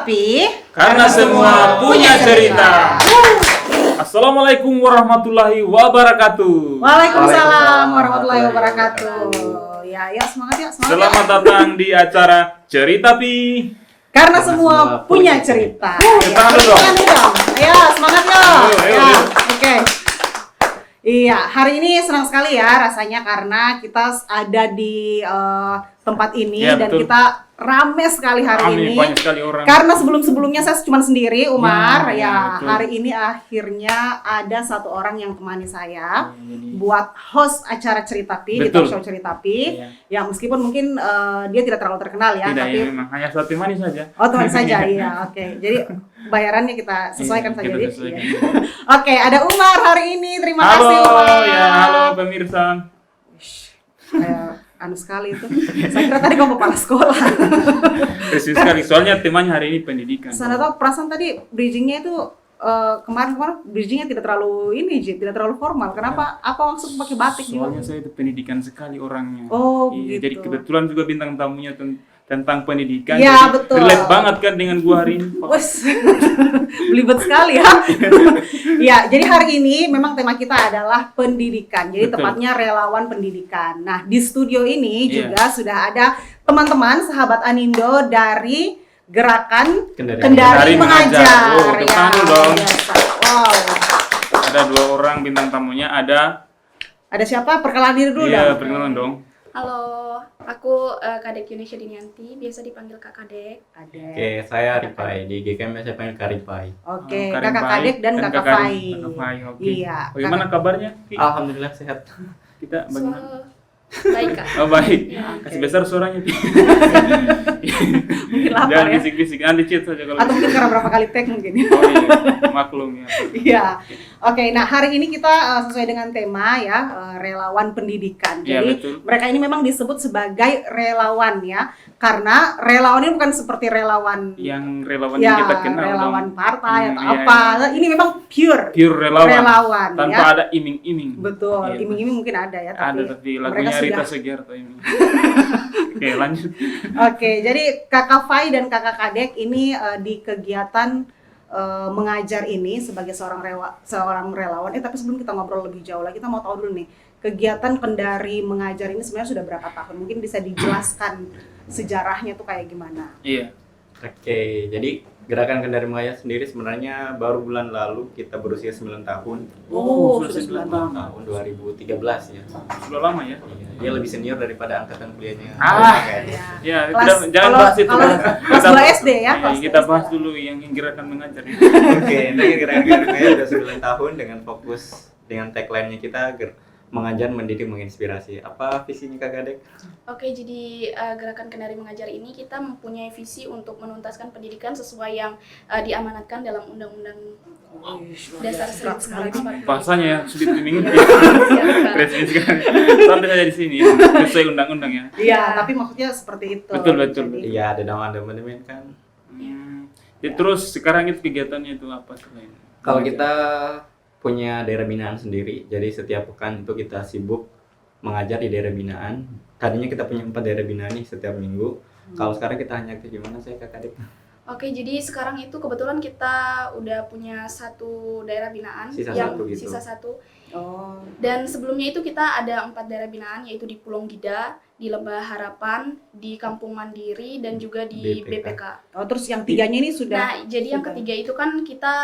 tapi karena semua punya cerita. Assalamualaikum warahmatullahi wabarakatuh. Waalaikumsalam warahmatullahi wabarakatuh. Ya, semangat ya, semangat. Selamat datang di acara Cerita Pi. Karena semua punya cerita. Semangat dong. Ayo, semangat dong. Ayo. Ya, oke. Iya, hari ini senang sekali ya rasanya karena kita ada di tempat ini Ya, dan betul. kita rame sekali hari ini. Banyak sekali orang. Karena sebelum-sebelumnya saya cuma sendiri, Umar. Ya, betul. hari ini akhirnya ada satu orang yang temani saya Jadi, buat host acara Cerita Pi di Betul. talk show Cerita Pi. Iya. Ya, meskipun mungkin dia tidak terlalu terkenal ya, tidak, tapi ya, memang hanya suatu manis saja. oh teman saja, iya, oke. Jadi bayarannya kita sesuaikan Iya, saja. kita Dik. sesuaikan. Iya. Oke, ada Umar hari ini. Terima Halo, kasih Umar. ya halo pemirsa. Anu sekali itu. Saya kira tadi kamu kepala sekolah. Persis sekali, soalnya temanya hari ini pendidikan. Saya tahu perasaan tadi bridgingnya itu kemarin bridgingnya tidak terlalu tidak terlalu formal. Kenapa? Apa maksud pakai batik juga? Soalnya saya itu pendidikan sekali orangnya. Oh, Iya, begitu. jadi kebetulan juga bintang tamunya tentang pendidikan. Ya, jadi betul. relate banget kan dengan gua hari ini. Wes, belibet sekali ya. Ya, jadi hari ini memang tema kita adalah pendidikan. Jadi Betul. tepatnya relawan pendidikan. Nah, di studio ini Iya. juga sudah ada teman-teman sahabat Anindo dari Gerakan Kendari Kendari Mengajar. Mengajar. Oh, tepuk tangan dong. biasa. Wow. Ada dua orang bintang tamunya, ada Ada siapa? Perkenalan diri dulu iya, dong. perkenalan dong. Halo, aku Kadek Yunisha Dinianti, biasa dipanggil Kak Kadek. Ada. Oke, saya Ripai. Di GKM saya panggil Karipai. Oke, Karin Kakak Pai Kadek dan Kakak Fai. Kakak Fai, oke. Iya. Bagaimana kabarnya? Ki? Alhamdulillah sehat. Kita bagaimana? Baik Kak. Oh, baik. Ya, Kasih besar suaranya. Ki. Mungkin lapar Jangan ya. bisik-bisik, nanti cheat saja kalau. Atau mungkin karena berapa kali tag mungkin. Oh iya, maklum ya. Iya. Oke, nah hari ini kita sesuai dengan tema ya, relawan pendidikan. Iya, Jadi betul. mereka ini memang disebut sebagai relawan ya. Karena relawan ini bukan seperti relawan Yang relawan ya, yang kita kenal relawan dong. partai atau Iya, apa. Ini memang pure Pure relawan. relawan Tanpa ya. ada iming-iming. Betul, Iya. iming-iming mungkin ada ya, Ada tapi tapi mereka lagunya Rita sudah. Sugiarto ini. Oke, lanjut. Oke, jadi Kakak Fai dan Kakak Kadek ini di kegiatan mengajar ini sebagai seorang relawan. Tapi sebelum kita ngobrol lebih jauh lagi, kita mau tahu dulu nih, kegiatan Kendari Mengajar ini sebenarnya sudah berapa tahun? Mungkin bisa dijelaskan sejarahnya tuh kayak gimana? Iya. Oke, jadi Gerakan Kendari Mengajar sendiri sebenarnya baru bulan lalu kita berusia 9 tahun. Oh, sudah sudah 9 tahun. Tahun 2013 ya. Sudah lama ya. Iya, dia lebih senior daripada angkatan kuliahnya. Ah. Kayaknya. Ya, Kelas- jangan kalau- bahas itu. kalau kelas 2 SD ya, Iya, kelas kita 2 bahas SD. dulu yang gerakan mengajar. Oke, ini Gerakan Kendari Mengajar sudah 9 tahun dengan fokus dengan tagline-nya kita mengajar, mendidik, menginspirasi. Apa visinya Kak Kadek? Oke, jadi Gerakan Kendari Mengajar ini kita mempunyai visi untuk menuntaskan pendidikan sesuai yang diamanatkan dalam Undang-Undang Dasar 1945. Bahasanya ya sulit dimengerti. Siap, Kak. Presiden sekali. Santai saja di sini. Sesuai undang-undang ya. Iya, tapi maksudnya seperti itu. Betul, betul, Jadi, Iya, ada amandemen kan. Ya, terus sekarang itu kegiatannya itu apa selain? Kalau kita punya daerah binaan sendiri, jadi setiap pekan itu kita sibuk mengajar di daerah binaan. Tadinya kita punya 4 daerah binaan nih setiap minggu. Kalau sekarang kita hanya aktif di mana saya Kak Kadek? Oke, jadi sekarang itu kebetulan kita udah punya satu daerah binaan Sisa yang satu gitu. sisa satu. Oh, Dan sebelumnya itu kita ada 4 daerah binaan, yaitu di Pulau Gida, di Lembah Harapan, di Kampung Mandiri, dan juga di BPK. BPK. oh terus yang tiganya ini sudah. Nah, jadi yang sudah. ketiga itu kan kita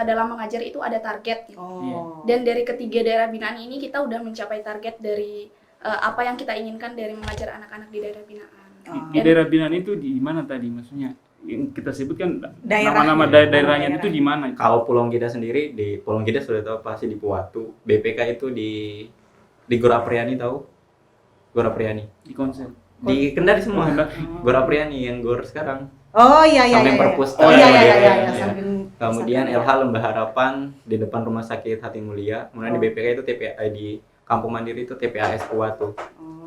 dalam mengajar itu ada target. Oh. Dan dari ketiga daerah binaan ini kita udah mencapai target dari apa yang kita inginkan dari mengajar anak-anak di daerah binaan. Oh. Di daerah binaan itu di mana tadi maksudnya? Yang kita sebutkan Daerah. nama-nama daerahnya Daerah. itu di mana? Kalau Pulau Gida sendiri, di Pulau Gida sudah tahu pasti di Puwatu. BPK itu di Gora Priani tahu? Gora Priani. Di konser. Di Kendari semua. Kendari. Gora Priani yang gor sekarang. Oh iya iya Samping iya. perpus. Oh iya iya iya Iya. iya. Samping- Kemudian samping- LH Lembah Harapan di depan Rumah Sakit Hati Mulia. Kemudian di BPK itu TPA di Kampung Mandiri itu TPAS Puwatu. Oh.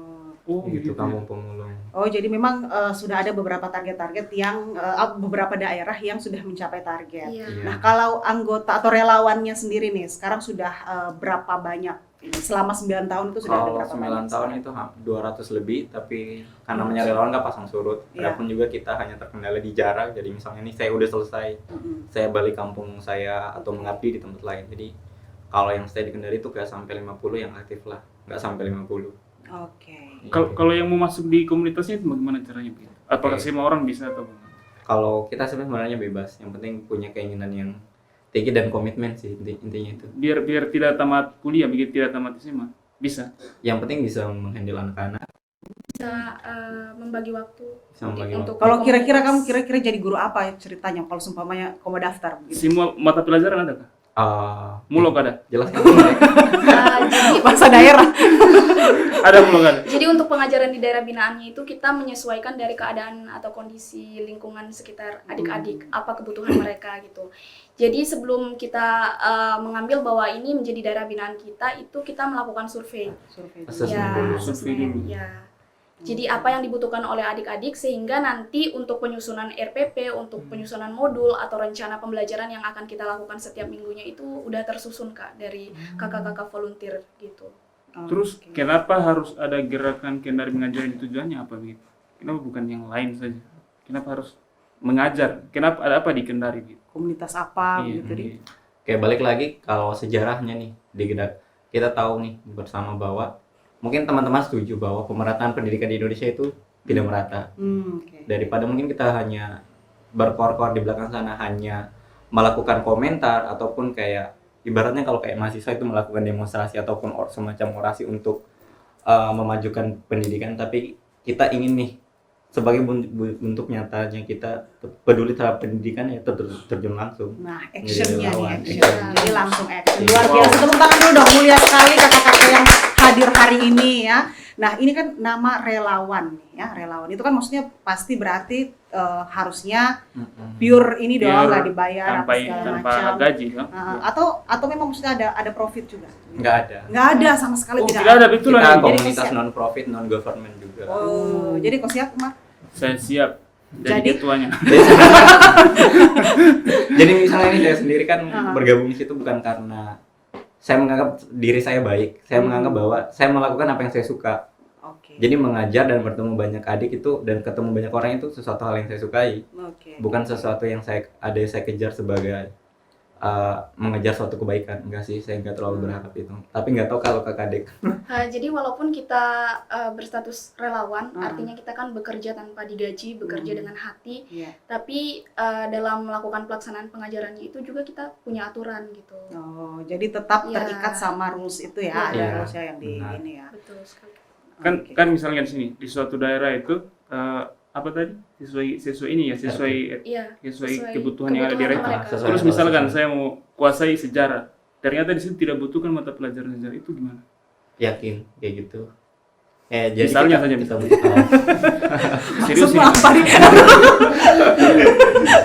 Oh, Gitu gitu. Kampung Pemulung. Oh, jadi memang sudah ada beberapa target-target yang beberapa daerah yang sudah mencapai target. Iya. Iya. Nah, kalau anggota atau relawannya sendiri nih, sekarang sudah berapa banyak? Selama 9 tahun itu sudah ada Kalau berapa 9 banyak? tahun itu 200 lebih, tapi karena namanya relawan nggak pasang surut. Iya. Adapun juga kita hanya terkendala di jarak. Jadi misalnya nih saya udah selesai, Mm-mm. saya balik kampung saya atau mengabdi di tempat lain. Jadi kalau yang stay di Kendari itu kayak sampai 50 yang aktif lah, nggak sampai 50. Oke. Kalau yang mau masuk di komunitasnya itu bagaimana caranya? Begitu? Apakah Oke. semua orang bisa atau bagaimana? Kalau kita sebenarnya bebas, yang penting punya keinginan yang tinggi dan komitmen sih intinya itu. Biar tidak tamat kuliah, begitu tidak tamat SMA. Bisa. Yang penting bisa menghandle anak-anak, Bisa membagi waktu bisa membagi untuk waktu. Kalau kira-kira komunitas. kamu kira-kira jadi guru apa ya ceritanya kalau seumpamanya kamu daftar begitu? Semua mata pelajaran ada kah? Mulok ada? Jelaskan. Jadi Bahasa daerah. Ada mulok ada. Jadi untuk pengajaran di daerah binaannya itu kita menyesuaikan dari keadaan atau kondisi lingkungan sekitar adik-adik, apa kebutuhan mereka gitu. Jadi sebelum kita mengambil bahwa ini menjadi daerah binaan kita, itu kita melakukan survei. Survei. Assessment dulu. Survei assessment, dulu. ya. Jadi apa yang dibutuhkan oleh adik-adik sehingga nanti untuk penyusunan RPP, untuk penyusunan modul atau rencana pembelajaran yang akan kita lakukan setiap minggunya itu udah tersusun Kak dari kakak-kakak volunteer gitu. Terus Oke. kenapa harus ada gerakan Kendari mengajar ini tujuannya apa begitu? Kenapa bukan yang lain saja? Kenapa harus mengajar? Kenapa ada apa di Kendari gitu? Komunitas apa Iya, gitu di. iya. Kayak balik lagi kalau sejarahnya nih di Gedak, kita tahu nih bersama bahwa mungkin teman-teman setuju bahwa pemerataan pendidikan di Indonesia itu tidak merata. Oke. Daripada mungkin kita hanya berkor-kor di belakang sana, hanya melakukan komentar ataupun kayak ibaratnya kalau kayak mahasiswa itu melakukan demonstrasi ataupun semacam orasi untuk memajukan pendidikan, tapi kita ingin nih sebagai bentuk nyatanya kita peduli terhadap pendidikan ya terjun langsung. Nah, actionnya nih, relawan. action. Action. Jadi langsung action. Iya. Luar biasa. Tepuk tangan dulu dong, mulia sekali kakak-kakak yang hadir hari ini ya. Nah, ini kan nama relawan nih ya, relawan. Itu kan maksudnya pasti berarti harusnya pure ini dong, Pure, nggak dibayar tanpa apa segala tanpa macam. gaji kan? Atau memang maksudnya ada profit juga? Nggak ada. Nggak ada sama sekali, Oh, tidak tidak ada betul Kita lagi. komunitas non profit, non government juga. Oh, jadi kau siap, Mak? Saya siap jadi Jadi- ketuanya. Jadi misalnya ini saya sendiri kan Ah. bergabung di situ bukan karena saya menganggap diri saya baik, saya menganggap bahwa saya melakukan apa yang saya suka. Oke. Jadi mengajar dan bertemu banyak adik itu dan ketemu banyak orang itu sesuatu hal yang saya sukai, Oke. bukan sesuatu yang saya kejar sebagai mengejar suatu kebaikan. Enggak sih, saya nggak terlalu berharap itu. Tapi nggak tahu kalau kakak adik. Jadi walaupun kita berstatus relawan, Hmm. artinya kita kan bekerja tanpa digaji, bekerja dengan hati, Iya. tapi dalam melakukan pelaksanaan pengajarannya itu juga kita punya aturan gitu. Oh, jadi tetap Iya. terikat sama rules itu ya, ada Iya. rulesnya yang di Benar. ini ya. Betul sekali. Kan Oke. kan misalnya di sini di suatu daerah itu apa tadi? Sesuai ini ya, sesuai Iya. sesuai kebutuhan yang ada di kebutuhan mereka. mereka. Sesuai Terus dengan misalkan sesuai. saya mau kuasai sejarah, ternyata di situ tidak butuhkan mata pelajaran sejarah, itu gimana? Yakin kayak gitu. Jadi Misalnya kita, saja, kita Serius Semua ini? apa nih?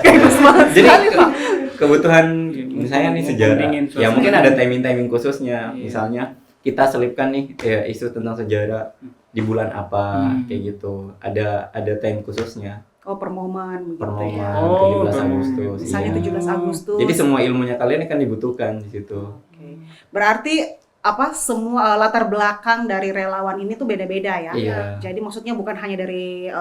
Kayak semangat Jadi sekali, Pak. kebutuhan Iya, misalnya nih mumpung sejarah. dingin Ya suasana. mungkin ada timing-timing khususnya. Iya. Misalnya kita selipkan nih isu tentang sejarah di bulan apa kayak gitu. Ada time khususnya. Oh, per momen begitu Per momen ya. Oh, 17 per momen. Agustus. Misalnya iya. 17 Agustus. Jadi semua ilmunya kalian kan dibutuhkan di situ. Oke. Berarti apa semua latar belakang dari relawan ini tuh beda-beda ya. Iya. Jadi maksudnya bukan hanya dari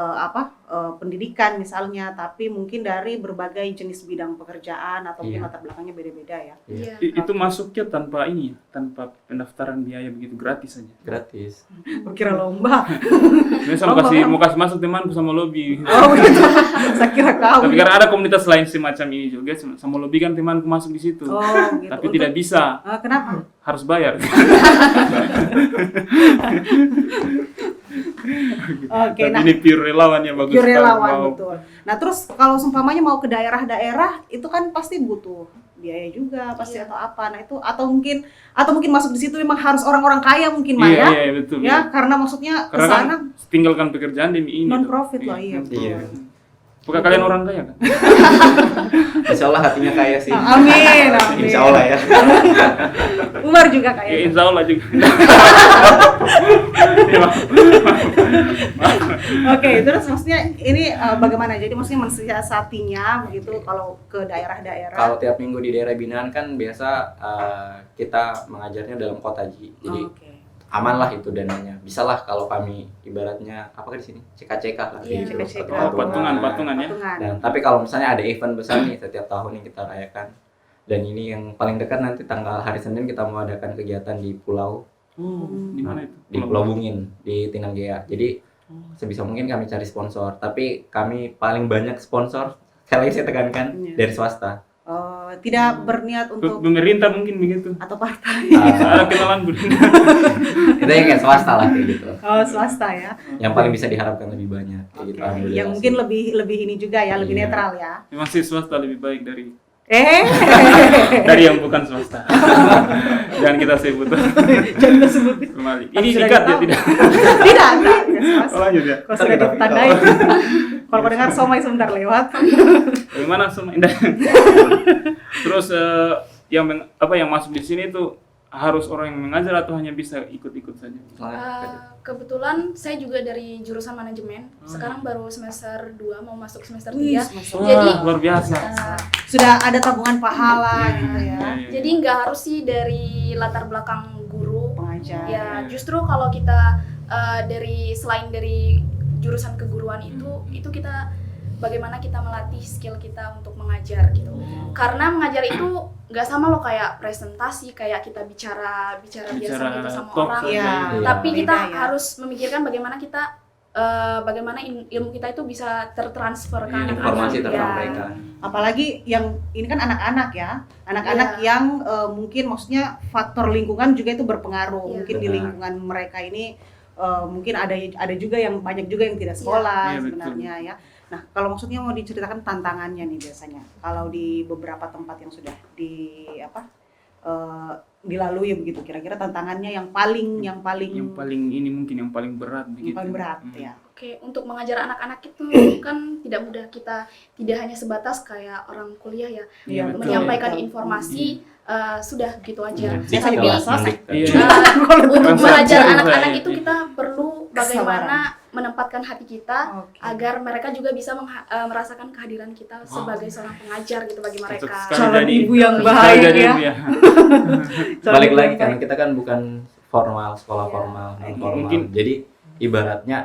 pendidikan misalnya, tapi mungkin dari berbagai jenis bidang pekerjaan atau mungkin Iya. latar belakangnya beda-beda ya. Iya. Itu masuknya tanpa ini ya, tanpa pendaftaran biaya begitu, gratis saja. Gratis. Kira lomba. Misal mau kasih masuk temanku sama lobby. Oh begitu. Saya kira kau. Tapi karena ada komunitas lain semacam ini juga, sama lobby kan temanku masuk di situ. Oh gitu. Tapi tidak bisa, Kenapa? harus bayar. Oke, Tapi nah ini pure relawan yang bagus. pure sekali. relawan Wow. betul. Nah terus kalau seumpamanya mau ke daerah-daerah itu kan pasti butuh biaya juga pasti Iya. atau apa. Nah itu atau mungkin masuk di situ memang harus orang-orang kaya mungkin Mah Iya, ya. iya betul. Ya karena maksudnya ke Karena kan sana tinggalkan pekerjaan demi ini. non tuh. profit loh, iya betul. Iya. Apakah kalian orang kaya kan? Insya Allah hatinya kaya sih. Amin, amin. Insya Allah ya. Umar juga Ya, kayak. insya Allah juga. Ya, Oke, terus maksudnya ini bagaimana? Jadi maksudnya mensiasatinya begitu kalau ke daerah-daerah. Kalau tiap minggu di daerah binaan kan biasa kita mengajarnya dalam kota Ji. Jadi Oke. aman lah itu dananya. Bisa lah kalau kami ibaratnya apakah di sini CK-CK lah Iya, gitu. CK-CK. Patungan. patungan ya. Patungan. Dan tapi kalau misalnya ada event besar nih setiap tahun yang kita rayakan, dan ini yang paling dekat nanti tanggal hari Senin kita mau adakan kegiatan di pulau Oh, di mana itu? di Pulau Bungin di Tinanggea. Jadi sebisa mungkin kami cari sponsor, tapi kami paling banyak sponsor sekali lagi saya tekankan Iya. dari swasta. Tidak berniat untuk Pemerintah mungkin begitu. atau partai. Ada kenalan Bu. Itu yang kayak swasta lah kayak gitu. Oh, swasta ya. Yang paling bisa diharapkan lebih banyak kayak gitu. Oke. Alhamdulillah Yang sih. mungkin lebih ini juga ya, lebih Iya. netral ya. Memang sih swasta lebih baik dari Eh, yang bukan swasta. Jangan kita sebut. jangan disebut. Kembali. Tapi Ini sudah ikat ya ditahu. tidak? Tidak, swasta. Oh, lanjut ya. Kalau sudah ditandai. Kalau kau dengar somai sebentar lewat. Bagaimana semua indah. Terus yang masuk di sini itu harus orang yang mengajar atau hanya bisa ikut-ikut saja? Kebetulan saya juga dari jurusan manajemen. Sekarang baru semester 2 mau masuk semester 3. Wih, Jadi luar biasa. sudah ada tabungan pahala gitu ya. jadi nggak harus sih dari latar belakang guru. Pengajar. Ya, justru kalau kita selain dari jurusan keguruan itu kita bagaimana kita melatih skill kita untuk mengajar gitu. Karena mengajar itu nggak sama loh kayak presentasi, kayak kita bicara biasa gitu sama talk orang. saja. Iya. Tapi kita Beda ya. harus memikirkan bagaimana kita bagaimana ilmu kita itu bisa tertransfer ke Iya, anak-anak. Informasi Ya. tersampaikan. Apalagi yang ini kan anak-anak ya, anak-anak Iya. yang mungkin maksudnya faktor lingkungan juga itu berpengaruh. Iya. Mungkin di Benar. lingkungan mereka ini mungkin ada juga yang banyak juga yang tidak sekolah Iya, betul. sebenarnya ya. Nah, kalau maksudnya mau diceritakan tantangannya nih biasanya, kalau di beberapa tempat yang sudah dilalui begitu, kira-kira tantangannya yang paling Yang paling ini mungkin yang paling berat begitu. paling berat ya. Oke, untuk mengajar anak-anak itu kan tidak mudah. Kita tidak hanya sebatas kayak orang kuliah ya, Iya, betul. menyampaikan Betul. informasi sudah gitu aja. Iya. Saya sampai biasa selesai. Iya. Untuk Konsep mengajar saya anak-anak ini. itu kita perlu bagaimana menempatkan hati kita Oke. agar mereka juga bisa merasakan kehadiran kita sebagai seorang pengajar gitu bagi mereka. Cocok sekali Calon jadi- ibu yang cocok baik sekali jadi ya. ibu ya. Balik lagi karena kita kan bukan formal, sekolah Iya. formal, non formal. Mungkin- Jadi ibaratnya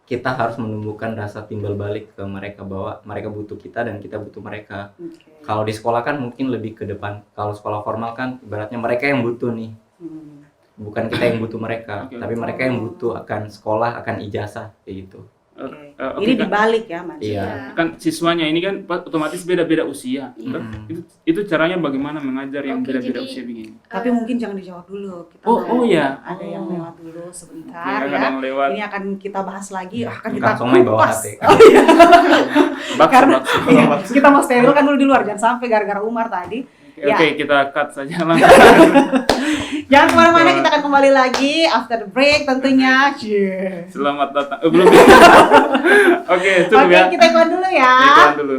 kita harus menumbuhkan rasa timbal balik ke mereka bahwa mereka butuh kita dan kita butuh mereka. Oke. Kalau di sekolah kan mungkin lebih ke depan. Kalau sekolah formal kan ibaratnya mereka yang butuh nih, Hmm. bukan kita yang butuh mereka, Oke. tapi mereka yang butuh akan sekolah, akan ijazah kayak gitu. Oke. Oke, Ini kan- dibalik ya, Mas. Iya. kan siswanya ini kan otomatis beda-beda usia. Iya. Kan? Itu caranya bagaimana mengajar yang Oke, beda-beda jadi- usia begini. Tapi mungkin jangan dijawab dulu. Kita Oh, iya. Ada yang Oh. lewat dulu Oke, sebentar ada ya. yang lewat. Ini akan kita bahas lagi, akan kita Bukan somai bawah kupas. hati. Oh iya. Karena Bakso. iya, kita mau steril kan dulu di luar, jangan sampai gara-gara Umar tadi. Ya. Oke, kita cut saja langsung. Jangan kemana-mana, kita akan kembali lagi after the break tentunya. Cie. Selamat datang. Belum. Oke, cukup Oke, ya. kita iklan dulu ya. Iklan dulu.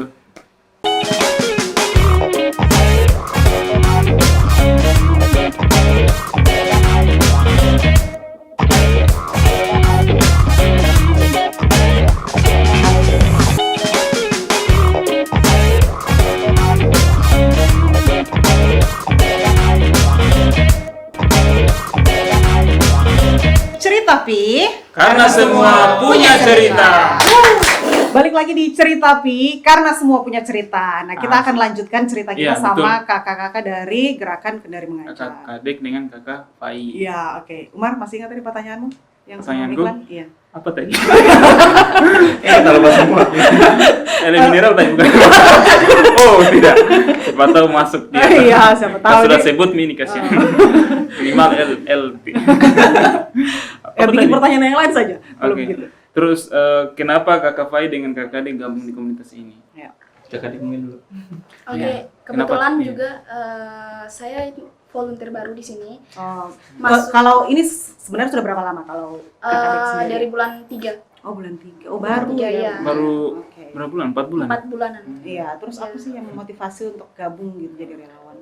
Cerita Pi. Karena semua punya cerita. Balik lagi di Cerita Pi, karena semua punya cerita. Nah, kita akan lanjutkan cerita kita Iya, sama kakak-kakak dari Gerakan Kendari Kakak Mengajar. Kadek dengan kakak Pai. Iya, oke. Umar, masih ingat tadi pertanyaanmu? Yang sebelum Pertanyaanku? iklan? Iya. Apa tadi? Kalau bahasa semua. Mineral tadi bukan? Oh, tidak. Siapa tahu masuk dia. Iya, siapa tahu Sudah nih. sebut mini kasihan. Minimal LLP. Bikin pertanyaan yang lain saja. Belum Oke. gitu. Terus kenapa kakak Fai dengan kakak Kadek gabung di komunitas ini? Ya. Kakak mungkin dulu. Oke, Iya. kebetulan Kenapa? Iya. juga saya volunteer baru di sini. Oh, Masuk- kalau ini sebenarnya sudah berapa lama kalau kakak Kadek sendiri? Dari bulan 3. Oh, bulan 3. Oh, baru Bulan 3, ya. iya. Baru Oke. berapa bulan? 4 bulan. 4 bulanan. Iya, terus apa sih yang memotivasi untuk gabung gitu jadi relawan?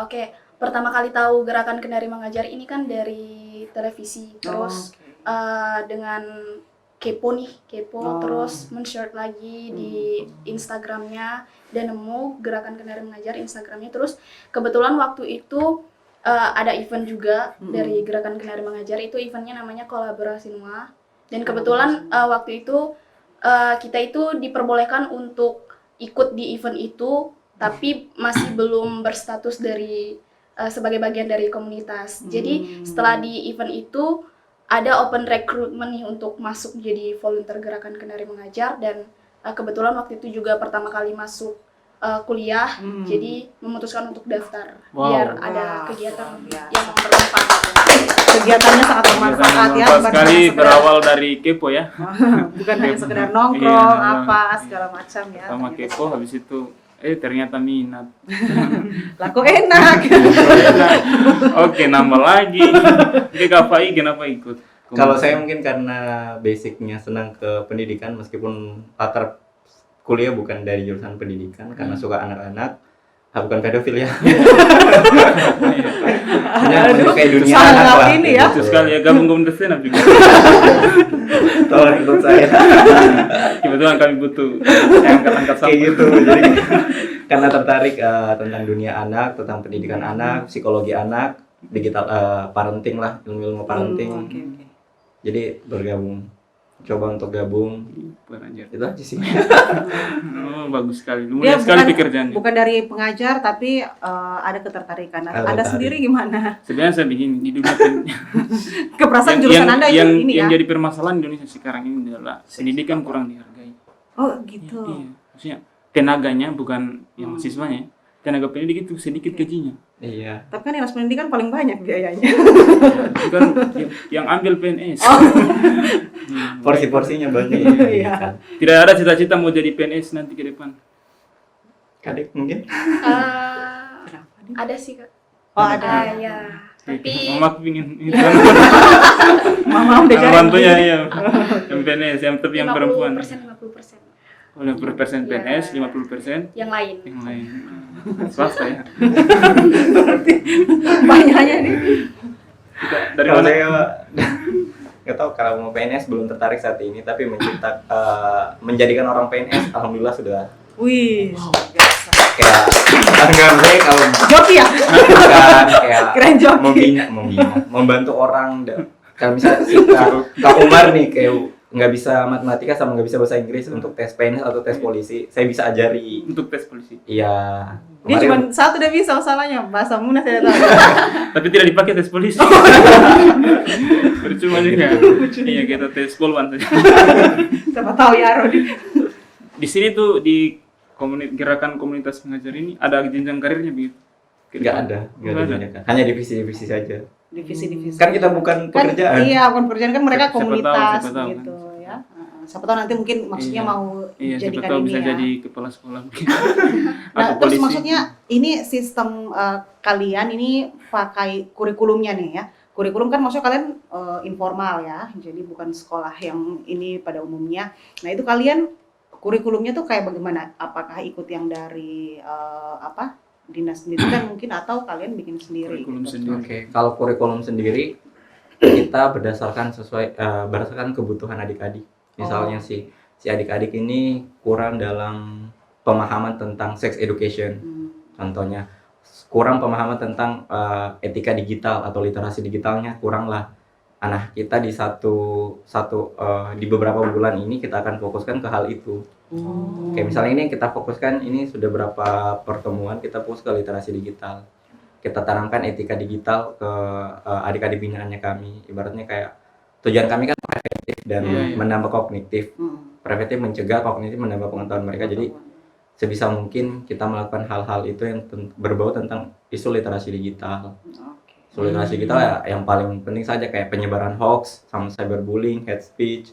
Oke, pertama kali tahu gerakan Kendari Mengajar ini kan dari televisi, terus Oh, oke. dengan kepo Oh. terus men-share lagi di Instagramnya dan nemu gerakan Kendari Mengajar Instagramnya, terus kebetulan waktu itu ada event juga dari gerakan Kendari Mengajar, itu eventnya namanya Kolaborasi Nuah, dan kebetulan waktu itu kita itu diperbolehkan untuk ikut di event itu, tapi masih belum berstatus dari sebagai bagian dari komunitas. Jadi setelah di event itu ada open recruitment nih untuk masuk jadi volunteer gerakan Kendari Mengajar, dan kebetulan waktu itu juga pertama kali masuk kuliah, jadi memutuskan untuk daftar biar ada kegiatan yang bermanfaat. Kegiatannya sangat bermanfaat ya, bukan sekali hanya sekedar berawal dari kepo ya. bukan hanya sekedar Iya, nongkrong nongkrong. apa segala macam ya. Sama Ternyata kepo habis itu ternyata minat. laku enak. Oke, nambah lagi. Oke, Kak Fai kenapa ikut? Kalau saya mungkin karena basicnya senang ke pendidikan, meskipun latar kuliah bukan dari jurusan pendidikan, karena suka anak-anak, bukan pedofil ya. Hanya menyukai dunia sangat anak lah. ini ya. Lucu sekali ya, gabung komunitas stand-up juga. Tolong ikut saya. Kebetulan kami butuh angkat-angkat Kayak sampah. gitu. Jadi karena tertarik tentang dunia anak, tentang pendidikan anak, psikologi anak, digital parenting lah, ilmu-ilmu parenting. Oke, oke. Jadi bergabung, coba untuk gabung. Pengajar. Itu aja sih. Oh, bagus sekali. Dia Lumayan sekali pekerjaannya. bukan dari pengajar tapi ada ketertarikan. Ada Anda tertarik. sendiri gimana? Sebenarnya saya begini di dunia Keperasaan jurusan Anda itu ini yang ya? jadi permasalahan di Indonesia sekarang ini adalah pendidikan kurang dihargai. Oh, gitu. Iya, maksudnya tenaganya bukan yang mahasiswanya, tenaga pendidik itu sedikit gajinya. Iya. Tapi kan dinas pendidikan paling banyak biayanya. Bukan yang ambil PNS. Oh. Porsi-porsinya banyak. Iya. Tidak ada cita-cita mau jadi PNS nanti ke depan. Kadek mungkin. Ada sih, Kak. Oh, ada. Ya, tapi Mama pingin itu. Mama udah Yang jadi. bantunya ya. Yang PNS, yang tapi yang perempuan. 50%. 50% PNS, 50% Yang lain. yang lain. Swasta ya. Banyaknya nih. Dari Kalau mana? saya nggak tahu, kalau mau PNS belum tertarik saat ini, tapi menjadikan orang PNS alhamdulillah sudah. Wih, biasa. Kayak enggak, saya kalau Joki ya? bukan kayak Keren joki. membantu orang. Kalau misalnya si Kak Umar nih kayak nggak bisa matematika sama nggak bisa bahasa Inggris, untuk tes PNS atau tes polisi saya bisa ajari. Untuk tes polisi. Iya. Dia cuma Kemarin satu udah bisa masalahnya, bahasa Muna saya tahu. Tapi tidak dipakai tes polisi. Percuma juga. Iya, kita tes polwan saja. Siapa tahu ya Rodi. Di sini tuh di gerakan komunitas pengajar ini ada jenjang karirnya begitu? nggak ada jenjang. Hanya divisi-divisi saja. Divisi-divisi. Kan kita bukan Kan, pekerjaan. iya, bukan pekerjaan, kan mereka Siapa tahu, komunitas siapa tahu, gitu ya. Siapa tahu nanti mungkin maksudnya Iya. mau Iya, siapa jadikan tahu ini bisa ya. jadi kepala sekolah begitu. Nah, Atau terus polisi. maksudnya ini sistem kalian ini pakai kurikulumnya nih ya. Kurikulum kan maksudnya kalian informal ya, jadi bukan sekolah yang ini pada umumnya. Nah, itu kalian kurikulumnya tuh kayak bagaimana? Apakah ikut yang dari dinas pendidikan mungkin, atau kalian bikin sendiri? Kurikulum gitu? sendiri. Oke, kalau kurikulum sendiri kita berdasarkan kebutuhan adik-adik. Misalnya si adik-adik ini kurang dalam pemahaman tentang sex education. Contohnya kurang pemahaman tentang etika digital atau literasi digitalnya kurang lah. Nah, kita di di beberapa bulan ini kita akan fokuskan ke hal itu. Kayak misalnya ini kita fokuskan, ini sudah berapa pertemuan kita fokus ke literasi digital. Kita tanamkan etika digital ke adik-adik binaannya kami. Ibaratnya kayak tujuan kami kan preventif dan menambah kognitif. Preventif mencegah, kognitif menambah pengetahuan mereka. Jadi sebisa mungkin kita melakukan hal-hal itu yang berbau tentang isu literasi digital. Isu literasi digital ya, yang paling penting saja kayak penyebaran hoax, sama cyberbullying, hate speech,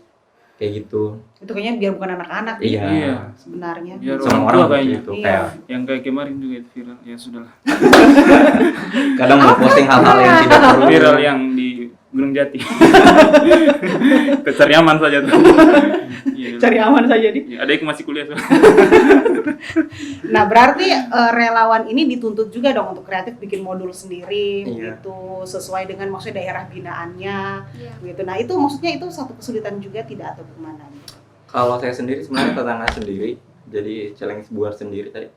kayak gitu. Itu kayaknya biar bukan anak-anak Iya. Iya. sebenarnya. Biar Semua orang orang tua kayaknya. gitu, Iya. kayak Yang kayak kemarin juga itu viral. Ya sudahlah. kadang mau posting hal-hal yang tidak perlu. Viral yang di Gunung Jati. Cari aman saja tuh. Iya. Cari aman saja nih. Iya, adikku masih kuliah soalnya. Nah, berarti relawan ini dituntut juga dong untuk kreatif bikin modul sendiri Iya. begitu sesuai dengan maksudnya daerah binaannya Iya. gitu. Nah, itu maksudnya itu satu kesulitan juga tidak atau gimana? Kalau saya sendiri sebenarnya tantangan sendiri, jadi challenge buat sendiri tadi.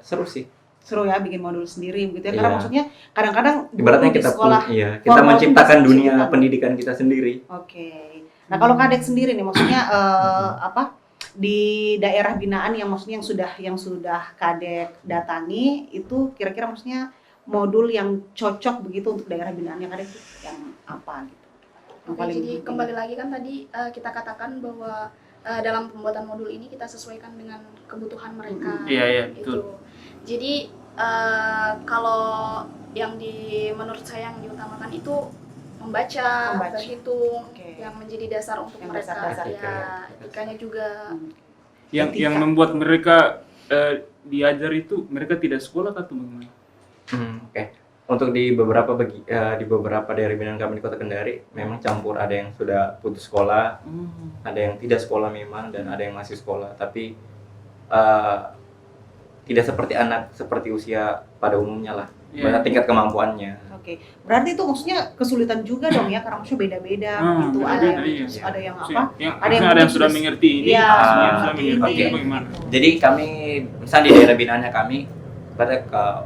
Seru sih. Seru ya bikin modul sendiri begitu ya. Karena Iya. maksudnya kadang-kadang Ibaratnya dulu di kita sekolah. kita formal menciptakan tugas dunia menciptakan. pendidikan kita sendiri. Oke. Nah, kalau Kadek sendiri nih maksudnya apa di daerah binaan yang maksudnya yang sudah Kadek datangi itu kira-kira maksudnya modul yang cocok begitu untuk daerah binaannya Kadek itu yang apa gitu? Yang Oke, paling jadi penting. kembali lagi kan tadi kita katakan bahwa dalam pembuatan modul ini kita sesuaikan dengan kebutuhan mereka. Iya, iya, Itu. betul. Jadi kalau yang menurut saya yang diutamakan itu membaca, Membaca. berhitung, Oke. yang menjadi dasar untuk Yang mereka. dasar-dasar. Ya, etikanya juga. Yang Etika. membuat mereka diajar itu mereka tidak sekolah atau bagaimana? Oke. Untuk di beberapa daerah binaan kami di Kota Kendari memang campur, ada yang sudah putus sekolah, ada yang tidak sekolah memang, dan ada yang masih sekolah, tapi tidak seperti usia pada umumnya lah. Iya. Pada tingkat kemampuannya. Oke, berarti itu maksudnya kesulitan juga dong ya, karena maksudnya beda-beda gitu. Ada beda-beda, yang, iya. ada yang apa? Yang, Ada yang ada yang mungkin sudah sudah- mengerti ini, Iya, ada yang sudah seperti mengerti ini. bagaimana. Jadi kami misalnya di daerah binaannya kami,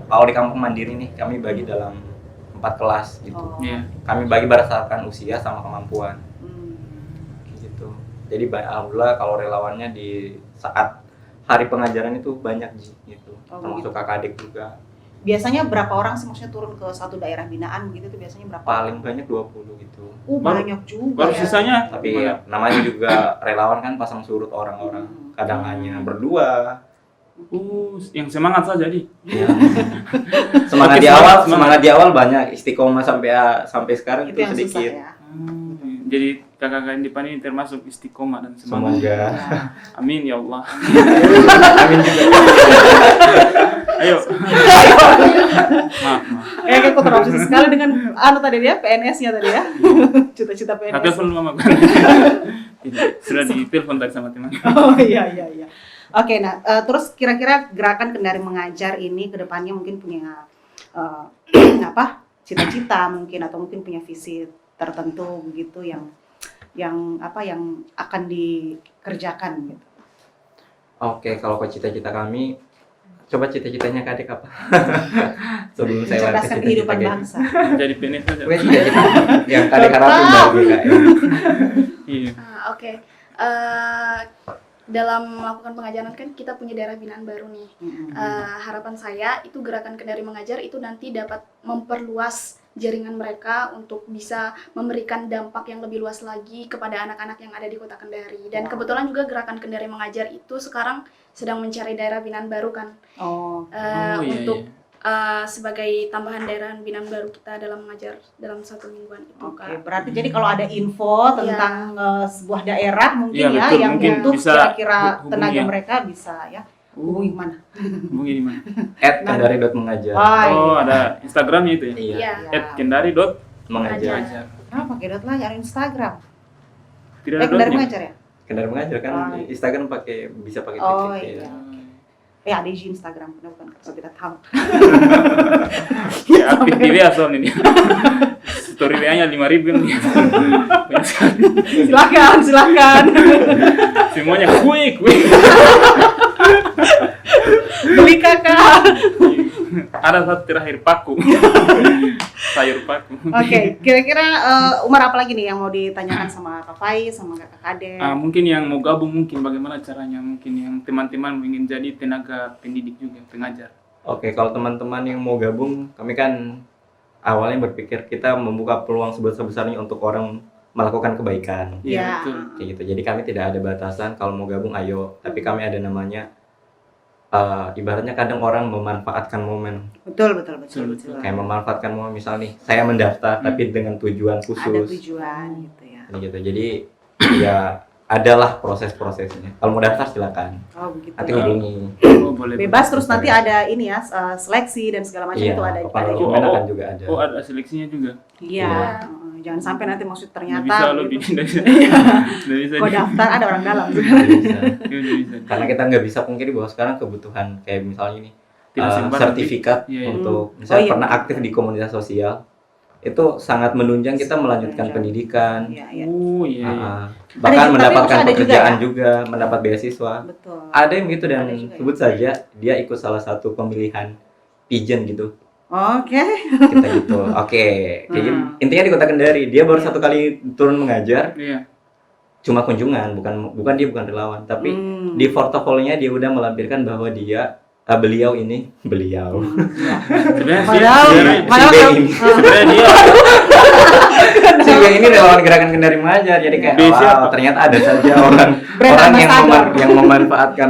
kalau di kampung mandiri nih kami bagi dalam 4 kelas gitu. Oh, Iya. Kami bagi berdasarkan usia sama kemampuan hmm. gitu. Jadi alhamdulillah kalau relawannya di saat hari pengajaran itu banyak gitu. Oh, Termasuk kakak adik juga. Biasanya berapa orang sih maksudnya turun ke satu daerah binaan begitu tuh biasanya berapa? Paling banyak 20 gitu. Baru- Banyak juga Baru ya. sisanya Tapi gimana? ya, namanya juga relawan kan pasang surut orang-orang. Kadang hanya berdua. Yang semangat saja di. Ya. semangat Oke, di awal, semangat. semangat di awal banyak, istiqomah sampai sekarang Itu itu yang susah sedikit. ya. Jadi kakak-kakak yang di depan ini termasuk istiqomah dan semangat. Semoga. Amin ya Allah. Amin juga. Ayo. Maaf. Kayak kontroversi sekali dengan tadi ya PNS-nya tadi ya. Cita-cita Nah, PNS. telepon mama. Tidak, sudah ditelepon tadi sama teman. Oh iya. Oke, nah terus kira-kira gerakan Kendari Mengajar ini ke depannya mungkin punya apa? Cita-cita mungkin atau mungkin punya visi tertentu begitu yang akan dikerjakan gitu. Oke, kalau ke cita-cita kami, coba cita-citanya Kadek apa? Sebelum saya lari ke Mencerdaskan cita-cita kehidupan Kadek. bangsa. Jadi PNS saja. Oke, cita-cita yang Kadek harapin dari GKM. Iya. Oke. Dalam melakukan pengajaran kan kita punya daerah binaan baru nih. Harapan saya itu gerakan Kendari Mengajar itu nanti dapat memperluas jaringan mereka untuk bisa memberikan dampak yang lebih luas lagi kepada anak-anak yang ada di Kota Kendari. Dan kebetulan juga gerakan Kendari Mengajar itu sekarang sedang mencari daerah binaan baru kan. Oh, Untuk sebagai tambahan daerah binaan baru kita dalam mengajar dalam 1 mingguan itu oke. Kak. Berarti jadi kalau ada info tentang sebuah daerah mungkin Iya, ya betul. yang Mungkin butuh bisa kira-kira hubungi tenaga ya. mereka bisa ya. Hubungi mana? Hubungi di mana? @kendari.mengajar. Oh, ada Instagramnya itu ya. Iya, Iya. mengajar. @kendari.mengajar. Ah, pakai dot lah, nyari Instagram. Tidak ada Kendari dotnya. Mengajar ya? Kendari mengajar kan Oh, iya. Instagram bisa pakai titik. Oh, ya. iya. Ya ada di Instagram, bukan so kita tahu. Ya, aktif di WA soalnya dia. Story WA-nya 5.000 nih. Banyak sekali. Silakan. Semuanya quick. Beli kakak. Ada satu terakhir paku. Sayur paku. Oke, kira-kira Umar apa lagi nih yang mau ditanyakan sama Kak Fai, sama Kakak Kadek? Mungkin yang mau gabung mungkin bagaimana caranya, mungkin yang teman-teman ingin jadi tenaga pendidik juga, pengajar. Oke, kalau teman-teman yang mau gabung, kami kan awalnya berpikir kita membuka peluang sebesar-besarnya untuk orang melakukan kebaikan. Iya, Ya. betul. Kayak gitu. Jadi kami tidak ada batasan, kalau mau gabung ayo. Tapi kami ada namanya ibaratnya kadang orang memanfaatkan momen. Betul. Kayak memanfaatkan momen, misal nih saya mendaftar tapi dengan tujuan Ada khusus. tujuan gitu ya. Gitu. Jadi ya adalah proses-prosesnya. Kalau mau daftar silakan. Oh begitu. Nanti hubungi. Oh, boleh. Bebas terus nanti ada ini ya seleksi dan segala macam Iya, itu ada. kepala juga. dokumen akan juga ada. Oh, ada seleksinya juga. Iya. Jangan sampai nanti maksud Nggak ternyata bisa lo gitu. bikin, nggak bisa. Nggak bisa. Kok daftar ada orang dalam. Nggak bisa. Nggak bisa. Karena kita nggak bisa pungkiri bahwa sekarang kebutuhan kayak misalnya ini Tidak sembarang. sertifikat Iya, iya. untuk Oh, misalnya iya. pernah aktif di komunitas sosial itu sangat menunjang kita melanjutkan Menunjang. pendidikan. Iya, iya. Oh iya. iya. Bahkan Tapi mendapatkan maksudnya ada juga pekerjaan ya? juga, mendapat beasiswa. Betul. Ada yang gitu dan Ada juga ya? sebut saja dia ikut salah satu pemilihan pigeon gitu. Oke. Kita gitu. Oke, kayak gitu. Intinya di Kota Kendari, dia baru Iya. satu kali turun mengajar, Iya. cuma kunjungan, bukan dia bukan relawan, tapi Hmm. di portofolionya dia udah melampirkan bahwa beliau Sebenarnya sih, Padahal sebenarnya- padahal ini. sebenarnya dia si B ini relawan gerakan Kendari mengajar, jadi kayak B siapa? ternyata ada saja orang Brand yang ambassador. yang memanfaatkan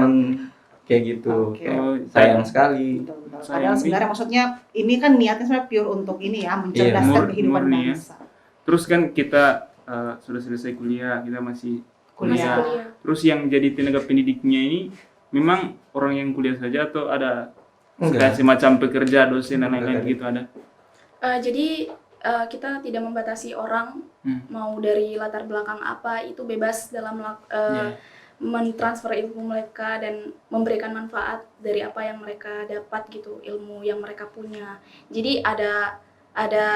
kayak gitu. Oke. Kayak Oh, sayang sekali. Betul, betul. Sayang Padahal nih. sebenarnya maksudnya ini kan niatnya sebenarnya pure untuk ini ya, mencerdaskan Mur- kehidupan murni ya. bangsa. terus kan kita sudah selesai kuliah, kita masih Masih Kuliah. kuliah. Terus yang jadi tenaga pendidiknya ini memang orang yang kuliah saja atau ada kayak Enggak. semacam pekerja, dosen dan lain-lain Enggak. gitu ada? Jadi kita tidak membatasi orang mau dari latar belakang apa, itu bebas dalam Iya. mentransfer ilmu mereka dan memberikan manfaat dari apa yang mereka dapat gitu, ilmu yang mereka punya. Jadi ada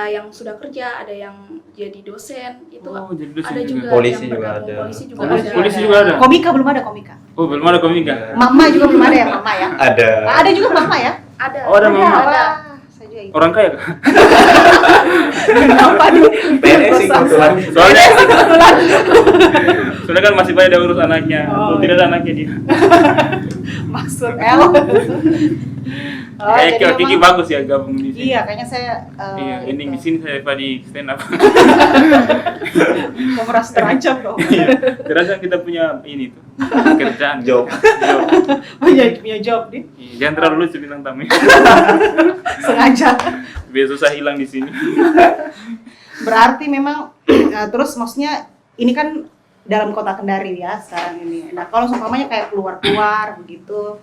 yang sudah kerja, ada yang jadi dosen, itu Oh, jadi dosen ada juga, Polisi yang juga bergabung. ada. Polisi juga Polisi- ada. polisi juga ada. Komika belum ada komika. Oh, belum ada komika. Mama juga belum ada ya, mama ya. Ada. Ada juga mama ya. Ada. Oh, ada mama. Wah, Ada. saya juga ikut. Orang kaya kah? Kenapa nih? PNS sih kebetulan. Soalnya kan masih banyak yang urus anaknya. Oh, Atau tidak ada anaknya dia. Maksud L. Oh, Kayak jadi Kiki memang- bagus ya gabung di sini. Iya, kayaknya saya Iya, ini di sini saya di stand up. Kok merasa terancam dong. Iya. Terasa kita punya ini tuh kerjaan, Job. Punya job nih. Iya, jangan terlalu lucu bintang tamu. Sengaja. Biar susah hilang di sini. Berarti memang terus maksudnya ini kan dalam kota Kendari ya sekarang ini. Nah, kalau seumpamanya kayak keluar-keluar begitu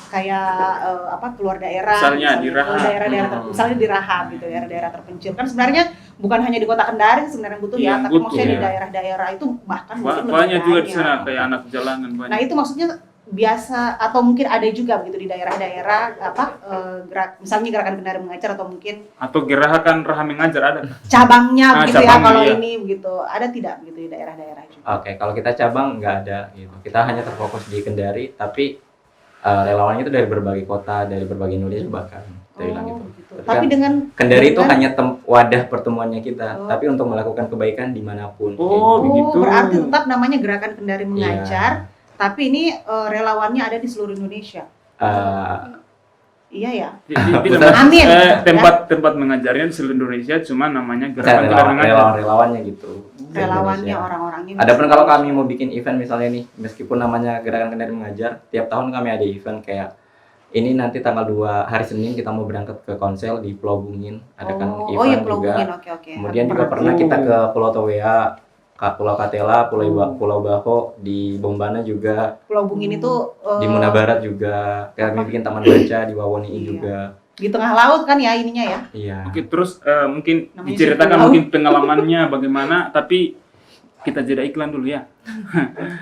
kayak keluar daerah Misalnya di ke Raha. daerah-daerah misalnya di Raha gitu, daerah-daerah terpencil. Kan sebenarnya bukan hanya di kota Kendari sebenarnya butuh Iya, ya, tapi butuh, maksudnya di ya. daerah-daerah itu bahkan mungkin lebih Banyak juga di banyak. sana kayak anak jalanan Nah, banyak. itu maksudnya biasa atau mungkin ada juga begitu di daerah-daerah misalnya gerakan Kendari mengajar atau mungkin Atau gerakan Raha mengajar ada. cabangnya begitu ya cabangnya, kalau iya. ini begitu. Ada tidak begitu di daerah-daerah juga? Oke, kalau kita cabang nggak ada gitu. Kita hanya terfokus di Kendari, tapi relawannya itu dari berbagai kota, dari berbagai Indonesia bahkan. Kita bilang gitu. Gitu. Tapi Tapi kan dengan Kendari itu dengan- hanya wadah pertemuannya kita, Oh. tapi untuk melakukan kebaikan dimanapun. Oh, begitu. berarti tetap namanya gerakan Kendari Iya. mengajar, tapi ini relawannya ada di seluruh Indonesia. Iya ya. Tidak, Amin. tempat mengajarnya di seluruh Indonesia, cuma namanya gerakan Kendari mengajar. relawan-relawannya gitu. Relawannya Indonesia. orang-orangnya. Adapun kalau kami mau bikin event misalnya nih, meskipun namanya Gerakan Kendari Mengajar, tiap tahun kami ada event kayak ini nanti tanggal 2 hari Senin kita mau berangkat ke Konsel di Pulau Bungin, adakan event iya, juga. Pulau Bungin, oke. Kemudian Aku juga pernah Oh. kita ke Pulau Towea, ke Pulau Katela, Pulau Baho, di Bombana juga, Pulau Bungin itu di Muna Barat juga. Kami bikin taman baca di Wawoni Iya. juga. di tengah laut kan ya ininya ya. Iya. Oke, terus mungkin Namanya diceritakan Pulau. mungkin pengalamannya bagaimana, tapi kita jeda iklan dulu ya.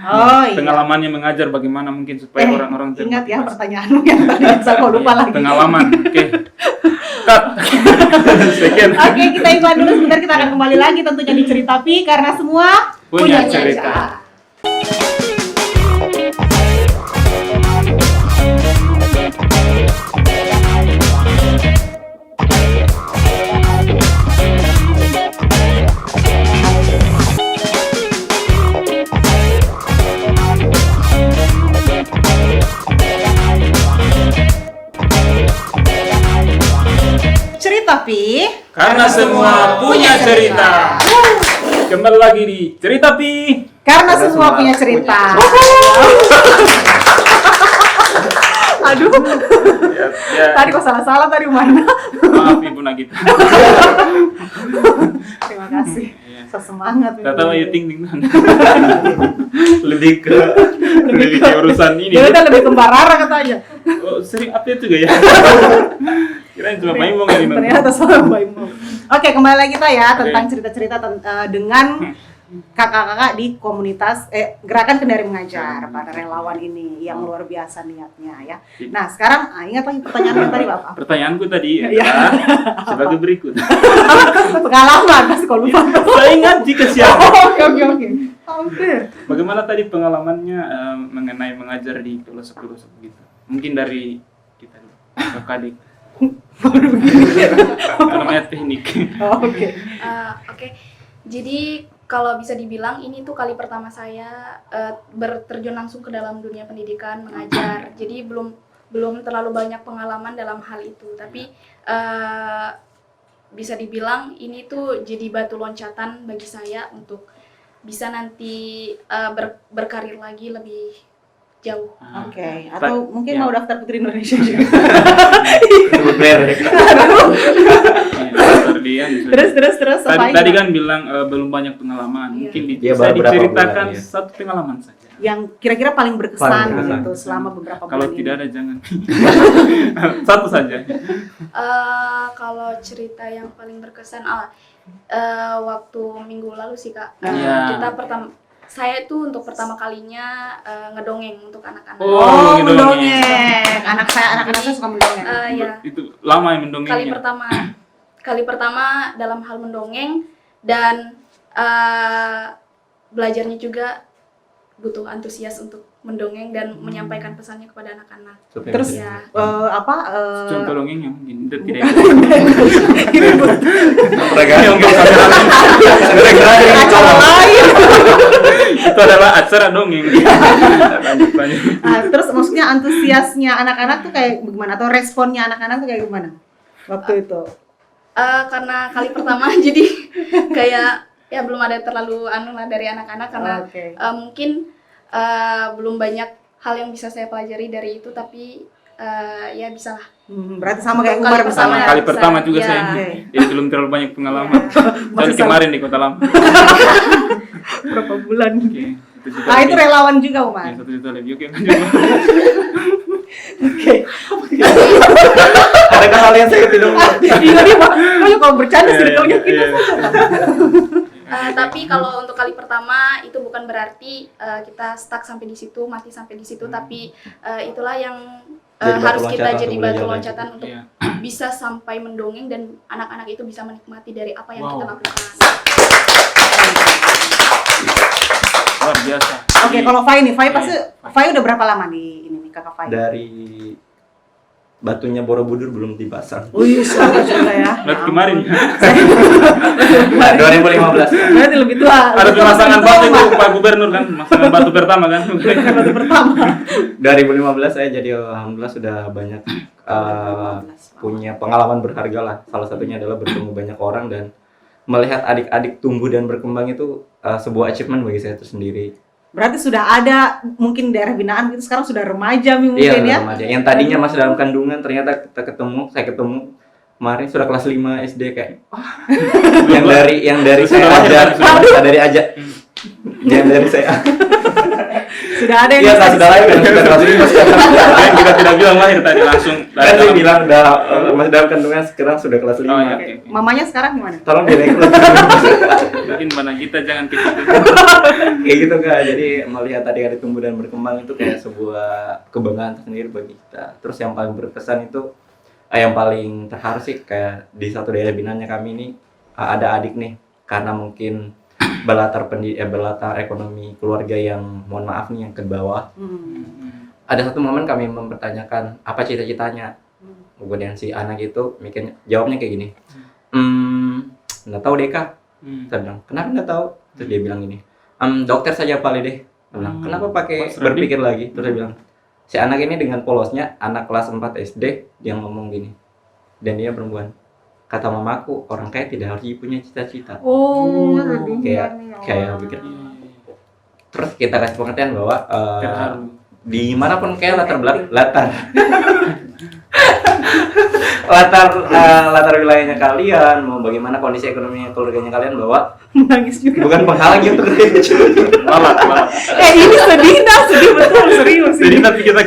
Oh iya. Pengalamannya mengajar bagaimana mungkin supaya orang-orang Ingat ya termotivasi. pertanyaanmu yang tadi saya kok lupa lagi. Pengalaman. Oke. Cut. Sekian. Oke, kita iklan dulu sebentar, kita akan kembali lagi tentunya di Cerita Pi karena semua Punya cerita. Cerita Pi Karena semua punya cerita. Kembali lagi di Cerita Pi. Karena Karena semua semua punya cerita. Aduh, Ya, tadi kok salah-salah tadi mana? maaf Ibu Nagita. Terima kasih. Iya. Sesemangat. Tidak tahu ya ting ting. Lebih ke Lebih ke urusan ini. Dia udah lebih kembar Rara katanya. Oh, sering update juga ya. Kirain cuma main ini. Ternyata sama Mbak Imo. Oke, kembali lagi kita ya tentang cerita-cerita dengan kakak-kakak di komunitas Gerakan Kendari Mengajar, para relawan ini yang luar biasa niatnya ya. Nah, sekarang ingat lagi pertanyaan yang tadi Bapak. Pertanyaanku tadi Iya. adalah sebagai berikut. Pengalaman pasti kalau lupa. Saya ingat jika siapa. Oke. Hampir. Bagaimana tadi pengalamannya mengenai mengajar di pelosok-pelosok gitu? Mungkin dari kita dulu, Kakak. Namanya teknik. Oke. Oke. Jadi kalau bisa dibilang ini tuh kali pertama saya berterjun langsung ke dalam dunia pendidikan mengajar. Jadi belum terlalu banyak pengalaman dalam hal itu. Tapi bisa dibilang ini tuh jadi batu loncatan bagi saya untuk bisa nanti berkarir lagi lebih jauh. Oke. Atau mungkin mau daftar Putri Indonesia juga. Terus Tadi kan bilang belum banyak pengalaman. Mungkin Iya, bisa baru berapa diceritakan bulan, ya. satu pengalaman saja. yang kira-kira paling berkesan Paling berkesan. gitu selama beberapa bulan Kalau ini. tidak ada jangan. Satu saja. Kalau cerita yang paling berkesan, waktu minggu lalu sih Kak. Iya. Saya tuh untuk pertama kalinya ngedongeng untuk anak-anak. Oh, mendongeng. Anak saya suka mendongeng. Iya. Itu lama yang mendongengnya. Kali pertama dalam hal mendongeng dan belajarnya juga butuh antusias untuk mendongeng dan menyampaikan pesannya kepada anak-anak. Terus Ya. Contoh dongengnya mungkin tidak. Acara lain. Itu adalah acara dongeng. Terus maksudnya antusiasnya anak-anak tuh kayak gimana atau responnya anak-anak tuh kayak gimana waktu itu? Karena kali pertama jadi kayak ya belum ada terlalu lah dari anak-anak karena Oke. mungkin belum banyak hal yang bisa saya pelajari dari itu, tapi ya bisa lah. Berarti sama kayak Kali Umar pertama bersama ya. Kali pertama juga Ya. saya. Oke. Jadi belum terlalu banyak pengalaman. Masih Dari kemarin di Kota Lama. berapa bulan? Oke. Itu relawan juga Umar. Ya, 1 juta lebih. Oke, lanjut. Oke. Adakah hal yang saya tidak Iya dia Pak. Kalau bercanda sih Iya, kita. iya. Tapi kalau untuk kali pertama itu bukan berarti kita stuck sampai di situ, mati sampai di situ, tapi itulah yang Jadi batu harus kita loncatan jadi untuk batu belajar loncatan untuk Iya. bisa sampai mendongeng dan anak-anak itu bisa menikmati dari apa yang kita Wow. lakukan. Luar biasa. Oke, kalau Fai nih, Fai pasti Iya. Fai udah berapa lama di ini nih Kakak Fai? dari batunya Borobudur belum dipasang. Wih, suara juga ya. Lihat kemarin ya. 2015. Berarti lebih tua. Ada Lebih tua pemasangan Mas batu Tito, itu Pak. Pak Gubernur kan, pemasangan batu pertama kan. Batu pertama. 2015 saya jadi alhamdulillah sudah banyak punya pengalaman berharga lah. Salah satunya adalah bertemu banyak orang dan melihat adik-adik tumbuh dan berkembang itu sebuah achievement bagi saya itu sendiri. Berarti sudah ada mungkin daerah binaan gitu sekarang sudah remaja mungkin Iya, ya. remaja. Yang tadinya masih dalam kandungan ternyata saya ketemu kemarin sudah kelas 5 SD kayak yang dari saya ajar, yang dari saya. Sudah ada yang Iya, bisa sudah lain kan sudah kelas 5 sekarang. Yang kita tidak bilang lahir tadi langsung Kan saya bilang udah masih dalam kandungan sekarang sudah kelas 5. Oh, iya. Oke. Mamanya sekarang gimana? Tolong direkrut. Mungkin mana kita jangan ke situ. Kayak gitu Kak. Jadi melihat adik-adik tumbuh dan berkembang itu kayak sebuah kebanggaan tersendiri bagi kita. Terus yang paling berkesan itu yang paling terharu sih kayak di satu daerah binanya kami ini ada adik nih karena mungkin berlatar ekonomi keluarga yang mohon maaf nih yang ke bawah. Ada satu momen kami mempertanyakan apa cita-citanya. Kemudian si anak itu mikirnya jawabnya kayak gini. Nggak tahu deh Kak. Saya bilang, kenapa nggak tahu? Terus dia bilang gini, dokter saja paling deh. Saya bilang, kenapa pakai berpikir lagi? Terus dia bilang, si anak ini dengan polosnya, anak kelas 4 SD, dia ngomong gini. Dan dia perempuan, kata mamaku, orang kaya tidak harus punya cita-cita. Oh, Kayak pikir. Terus kita kasih pengertian bahwa Terharu. dimanapun kayak latar wilayahnya kalian, mau bagaimana kondisi ekonomi keluarganya kalian bahwa menangis juga. bukan penghalang untuk kalian. Malah. Ini sedih betul serius. Jadi tapi kita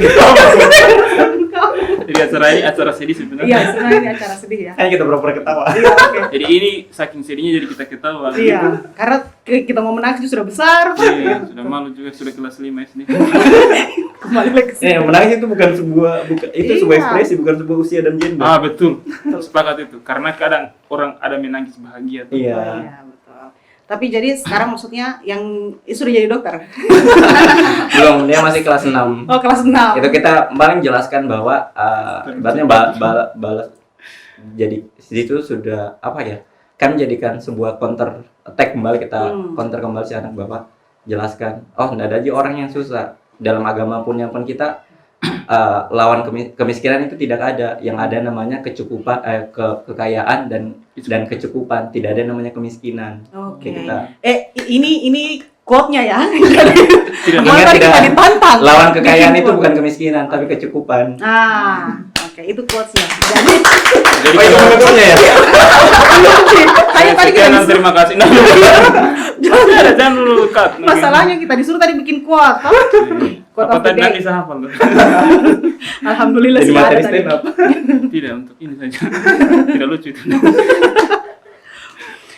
Jadi acara ini acara sedih sebenarnya. Iya, sebenarnya ini acara sedih ya. Kan kita pura-pura ketawa. Iya, oke. Jadi ini saking sedihnya jadi kita ketawa. Iya, karena kita mau menangis itu sudah besar. Iya, sudah malu juga, sudah kelas 5 SD. Kembali lagi ke sini. Menangis itu bukan itu sebuah Iya. ekspresi, bukan sebuah usia dan gender. Ah, betul. Sepakat itu. Karena kadang orang ada menangis bahagia. Tuh. Iya. Iya, betul. Tapi jadi sekarang maksudnya yang sudah jadi dokter. Belum, dia masih kelas 6. Oh, kelas 6. Itu kita paling jelaskan bahwa ibaratnya balas jadi di situ sudah apa ya? Kan menjadikan sebuah counter attack kembali kita counter kembali si anak bapak jelaskan. Oh, enggak ada aja orang yang susah. Dalam agama pun yang pun kita lawan kemiskinan itu tidak ada. Yang ada namanya kecukupan kekayaan dan kecukupan. Tidak ada namanya kemiskinan. Oke. Kayak kita Ini quote-nya ya. Tidak Kemarin Ingat, tadi tidak. kita ditantang. lawan kekayaan Bikin itu quote. bukan kemiskinan tapi kecukupan. Oke, itu quotes-nya. Jadi Jadi Oh, itu bentuknya ya? saya tadi kita sekian, disuruh, terima kasih. Nah, jangan dulu cut. masalahnya kita disuruh tadi bikin quote. Quote Apa of the tadi day. bisa hafal tuh? Alhamdulillah Jadi sih ada materi tadi. stand up. Tidak, untuk ini saja. Tidak lucu itu.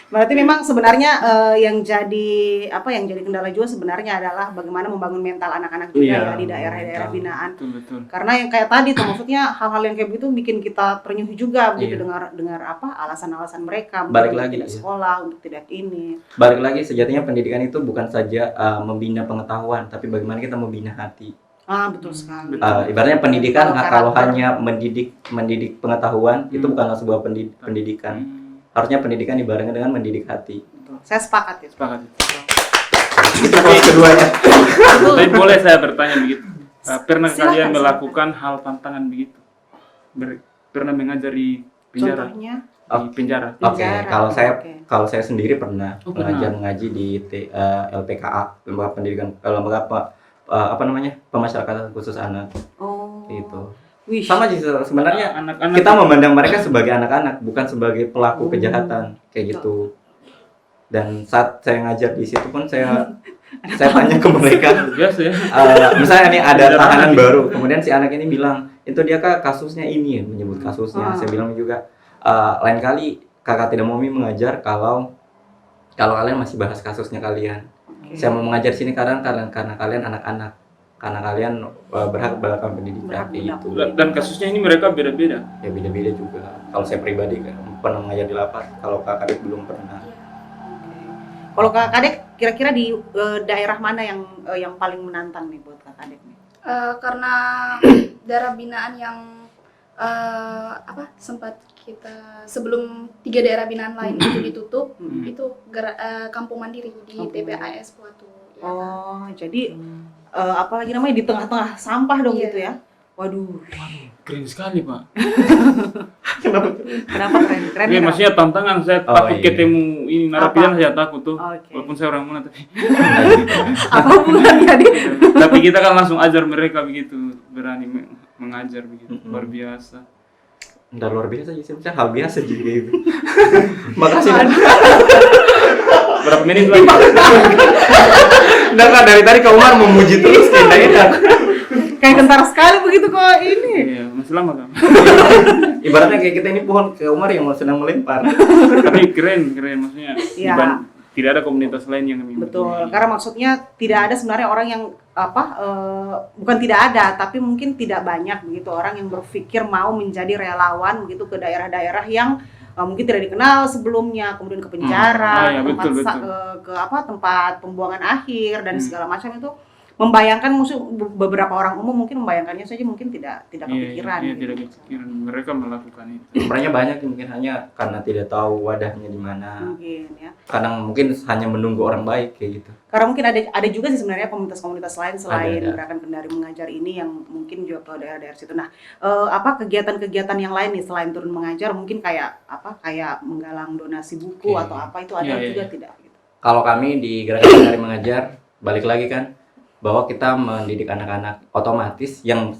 Berarti memang sebenarnya yang jadi kendala juga sebenarnya adalah bagaimana membangun mental anak-anak juga Iya, ya di daerah-daerah mental. binaan. Betul, betul. Karena yang kayak tadi tuh maksudnya hal-hal yang kayak begitu bikin kita ternyuh juga begitu Iya. dengar apa alasan-alasan mereka Balik untuk lagi, tidak iya. sekolah, untuk tidak ini. Balik lagi sejatinya pendidikan itu bukan saja membina pengetahuan, tapi bagaimana kita membina hati. Betul sekali. Betul. Ibaratnya pendidikan Kalau kalau karakter. hanya mendidik pengetahuan itu bukanlah sebuah pendidikan. Harusnya pendidikan dibarengkan dengan mendidik hati. Saya sepakat ya. Sepakat itu. Itu poin keduanya. Tapi boleh saya bertanya begitu? Pernah Silakan, kalian silakan. melakukan hal tantangan begitu? Pernah mengajar di penjara? Contohnya Di penjara. Oke, Penjara, kalau oke. kalau saya sendiri pernah Oh, pernah. mengaji di LPKA, lembaga pendidikan apa namanya? Pemasyarakatan khusus anak oh. itu. Wih. Sama sih sebenarnya Anak-anak kita memandang mereka sebagai anak-anak bukan sebagai pelaku kejahatan kayak gitu. Dan saat saya ngajar di situ pun saya tanya ke mereka, biasa ya. misalnya nih ada Ada tahanan anak. baru, kemudian si anak ini bilang itu dia kak kasusnya ini, menyebut kasusnya. Saya bilang juga lain kali kakak tidak mau mengajar kalau kalian masih bahas kasusnya kalian. Saya mau mengajar sini karena kalian anak-anak, karena kalian berhak mendapatkan pendidikan Berhak kayak gitu. Dan kasusnya ini mereka beda-beda. Ya beda-beda juga. Kalau saya pribadi kan pernah mengajar di lapas, kalau kakak Adek belum pernah. Kalau Kak Kadek kira-kira di daerah mana yang paling menantang nih buat Kak Kadek nih? Karena daerah binaan yang sempat kita sebelum 3 daerah binaan lain itu ditutup, itu Kampung Mandiri di Kampung TPAS Puatu. Ya. Oh, jadi apalagi namanya di tengah-tengah sampah dong Iya. gitu ya? Waduh, Keren sekali, Pak. kenapa keren? Keren Iya, ya? maksudnya tantangan. Saya Oh, takut iya. ketemu ini narapidana, saya takut tuh. Oke. Walaupun saya orang mana tapi. Apa hubungannya tadi? Tapi kita kan langsung ajar mereka begitu, berani mengajar begitu. Luar biasa. Udah luar biasa sih, sebenarnya hal biasa jadi kayak gitu. Makasih. Berapa menit lagi? Nah kan dari tadi Kak Umar memuji terus kayak enak. Kayak gentar sekali begitu kok ini. Iya, masih lama kan. Ibaratnya kayak kita ini pohon Kak Umar yang sedang melempar. Tapi keren maksudnya. Iya. Tidak ada komunitas lain yang Betul, karena maksudnya tidak ada sebenarnya orang yang bukan tidak ada, tapi mungkin tidak banyak begitu orang yang berpikir mau menjadi relawan begitu ke daerah-daerah yang mungkin tidak dikenal sebelumnya, kemudian ke penjara, iya, tempat betul. tempat pembuangan akhir dan segala macam itu membayangkan beberapa orang umum mungkin membayangkannya saja mungkin tidak kepikiran. Iya, gitu. tidak kepikiran. Mereka melakukan itu. Sebenarnya banyak yang mungkin hanya karena tidak tahu wadahnya di mana. Mungkin ya. Kadang mungkin hanya menunggu orang baik kayak gitu. Karena mungkin ada juga sih sebenarnya komunitas-komunitas lain selain Ada. Gerakan Kendari Mengajar ini yang mungkin juga ke daerah-daerah situ. Nah, kegiatan-kegiatan yang lain nih selain turun mengajar mungkin kayak menggalang donasi buku Oke. atau apa itu ada Iya, juga iya. tidak gitu. Kalau kami di Gerakan Kendari Mengajar, balik lagi kan bahwa kita mendidik anak-anak otomatis yang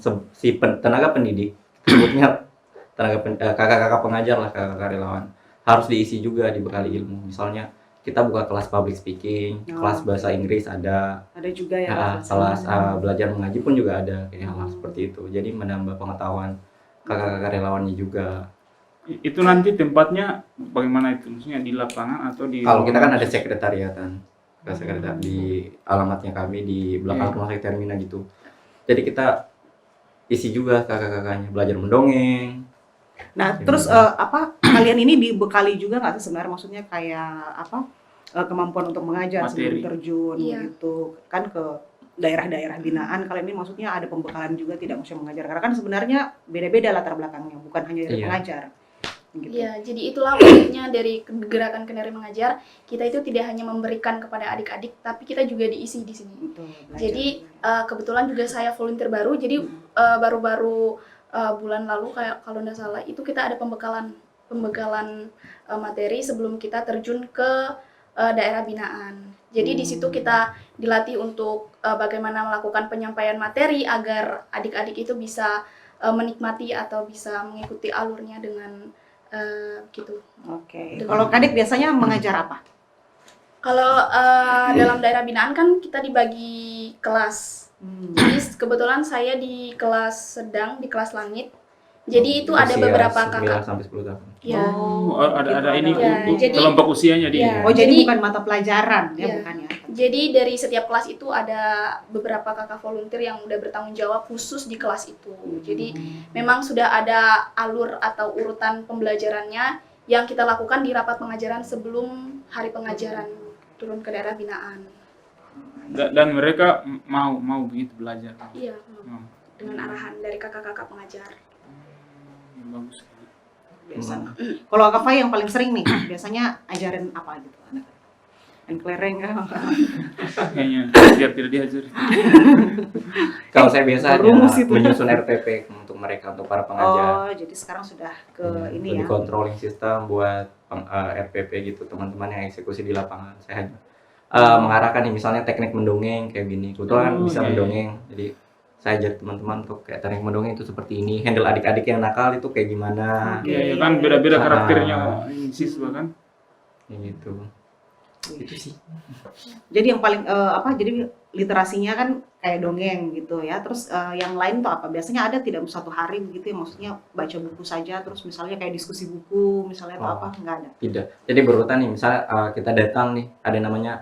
tenaga pendidik sebutnya kakak-kakak pengajar lah, kakak relawan harus diisi juga dibekali ilmu. Misalnya kita buka kelas public speaking, kelas bahasa Inggris ada, Ada juga ya. kelas belajar mengaji pun juga ada kayak hal seperti itu. Jadi menambah pengetahuan kakak-kakak relawannya juga. Itu nanti tempatnya bagaimana itu? Maksudnya di lapangan atau di Kalau kita kan ada sekretariatan, sekretariat di alamatnya kami di belakang Iya. rumah sakit Termina gitu. Jadi kita isi juga kakak-kakaknya belajar mendongeng. Nah, Ya, terus benar. kalian ini dibekali juga nggak sih sebenarnya, maksudnya kayak kemampuan untuk mengajar sebelum Materi. terjun Iya. gitu kan ke daerah-daerah binaan. Kalian ini maksudnya ada pembekalan juga tidak maksudnya mengajar, karena kan sebenarnya beda-beda latar belakangnya, bukan hanya dari Iya. pengajar gitu. Iya, jadi itulah uniknya dari gerakan Kendari Mengajar. Kita itu tidak hanya memberikan kepada adik-adik, tapi kita juga diisi di sini. Betul, belajar. Jadi kebetulan juga saya volunteer baru, jadi baru-baru bulan lalu kayak kalau nggak salah itu kita ada pembekalan materi sebelum kita terjun ke daerah binaan. Jadi di situ kita dilatih untuk bagaimana melakukan penyampaian materi agar adik-adik itu bisa menikmati atau bisa mengikuti alurnya dengan gitu. Oke. Kalau Kadek biasanya mengajar apa? Kalau dalam daerah binaan kan kita dibagi kelas. Jadi kebetulan saya di kelas sedang, di kelas langit. Jadi itu ada Usia beberapa 9 kakak. sampai 10 tahun. Ya. Oh, ada Gitu, ini Ya, untuk jadi- kelompok usianya di. Ya. Oh, jadi Jadi- bukan mata pelajaran ya, Iya. bukan ya? Jadi dari setiap kelas itu ada beberapa kakak volunteer yang udah bertanggung jawab khusus di kelas itu. Jadi memang sudah ada alur atau urutan pembelajarannya yang kita lakukan di rapat pengajaran sebelum hari pengajaran turun ke daerah binaan. Dan mereka mau begitu belajar. Iya, Oh, dengan arahan dari kakak-kakak pengajar. bagus. Biasa. Kalau Kak Fai yang paling sering nih, biasanya ajarin apa gitu anak? Main kelereng kan? Kayaknya biar tidak diajar. Kalau saya biasa rumus itu. menyusun RTP untuk mereka, untuk para pengajar. Oh, jadi sekarang sudah ke Ya, ini lebih ya. controlling system buat RPP gitu, teman-teman yang eksekusi di lapangan. Saya hanya mengarahkan nih, misalnya teknik mendongeng kayak gini. Kebetulan kan Oh, bisa iya. mendongeng, jadi saya ajar teman-teman untuk kayak teknik mendongeng itu seperti ini, handle adik-adik yang nakal itu kayak gimana, Oke. Iya, ya kan beda-beda Ah. karakternya ini siswa kan. kayak gitu. Itu sih. Jadi yang paling jadi literasinya kan kayak dongeng gitu ya. Terus yang lain tuh apa? Biasanya ada tidak satu hari begitu ya, maksudnya baca buku saja, terus misalnya kayak diskusi buku misalnya atau Oh. apa? Enggak ada. Tidak. Jadi berurutan nih, misalnya kita datang nih, ada namanya